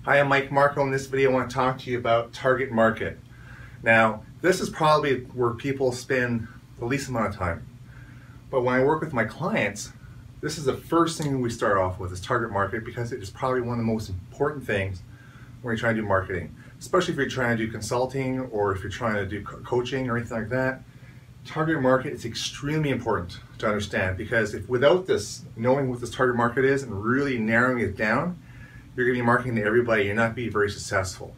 Hi, I'm Marko. In this video I want to talk to you about target market. Now, this is probably where people spend the least amount of time. But when I work with my clients, this is the first thing we start off with is target market, because it is probably one of the most important things when you're trying to do marketing. Especially if you're trying to do consulting or if you're trying to do coaching or anything like that. Target market is extremely important to understand, because if without this, knowing what this target market is and really narrowing it down, you're going to be marketing to everybody. You're not be very successful.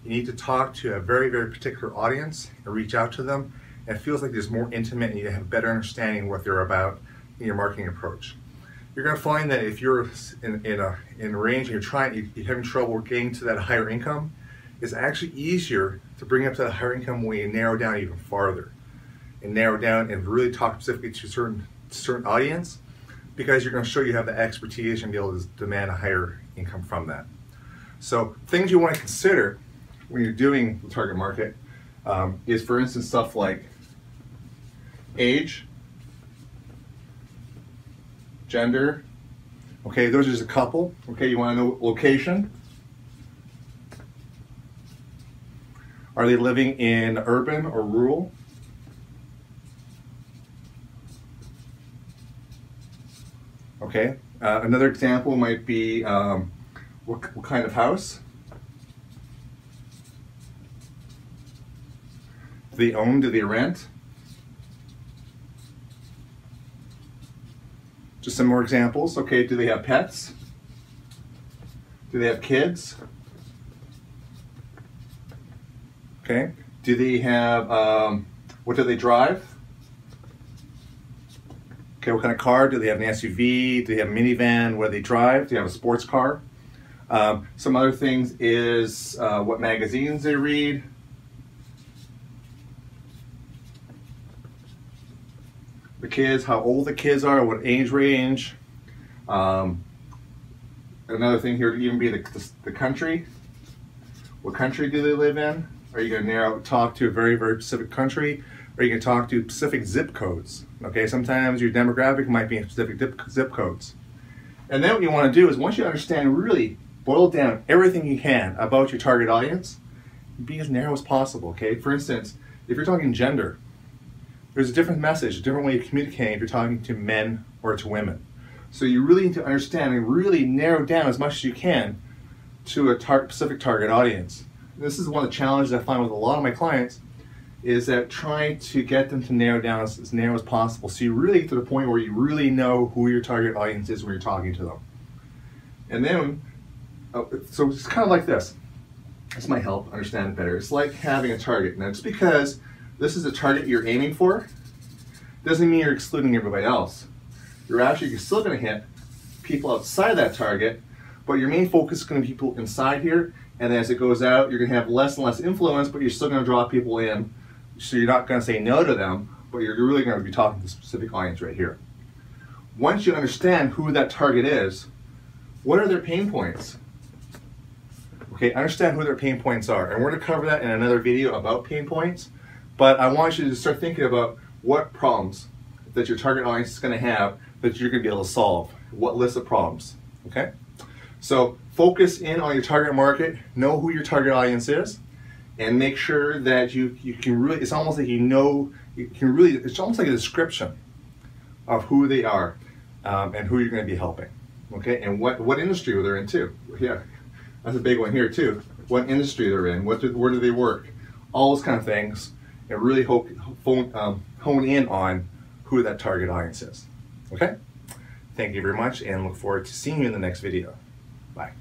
You need to talk to a very, very particular audience and reach out to them. And it feels like there's more intimate and you have a better understanding of what they're about in your marketing approach. You're going to find that if you're in a range and you're having trouble getting to that higher income, it's actually easier to bring up to that higher income when you narrow down even farther. And narrow down and really talk specifically to a certain audience, because you're going to show you have the expertise and be able to demand a higher income from that. So things you want to consider when you're doing the target market is, for instance, stuff like age, gender. Okay, those are just a couple. Okay, you want to know location. Are they living in urban or rural? Okay, another example might be what kind of house? Do they own? Do they rent? Just some more examples. Okay, do they have pets? Do they have kids? Okay, do they have, what do they drive? Okay, what kind of car? Do they have an SUV? Do they have a minivan? What do they drive? Do they have a sports car? Some other things is what magazines they read. The kids, how old the kids are, what age range. Another thing here would even be the country. What country do they live in? Are you going to talk to a very, very specific country? Or you can talk to specific zip codes. Okay, sometimes your demographic might be in specific zip codes. And then what you want to do is, once you understand, really boil down everything you can about your target audience, be as narrow as possible. Okay, for instance, if you're talking gender, there's a different message, a different way of communicating if you're talking to men or to women. So you really need to understand and really narrow down as much as you can to a specific target audience. This is one of the challenges I find with a lot of my clients, is that trying to get them to narrow down as narrow as possible, so you really get to the point where you really know who your target audience is when you're talking to them. And then, so it's kind of like this. This might help understand it better. It's like having a target. Now, just because this is a target you're aiming for, doesn't mean you're excluding everybody else. You're still going to hit people outside that target, but your main focus is going to be people inside here, and as it goes out, you're going to have less and less influence, but you're still going to draw people in. So you're not going to say no to them, but you're really going to be talking to a specific audience right here. Once you understand who that target is, what are their pain points? Okay, understand who their pain points are. And we're going to cover that in another video about pain points. But I want you to start thinking about what problems that your target audience is going to have that you're going to be able to solve. What list of problems, okay? So focus in on your target market, know who your target audience is, and make sure that you can really, it's almost like it's almost like a description of who they are and who you're going to be helping, okay? And what industry they're in too. Yeah, that's a big one here too. What industry they're in, where do they work, all those kind of things, and really hone in on who that target audience is, okay? Thank you very much, and look forward to seeing you in the next video. Bye.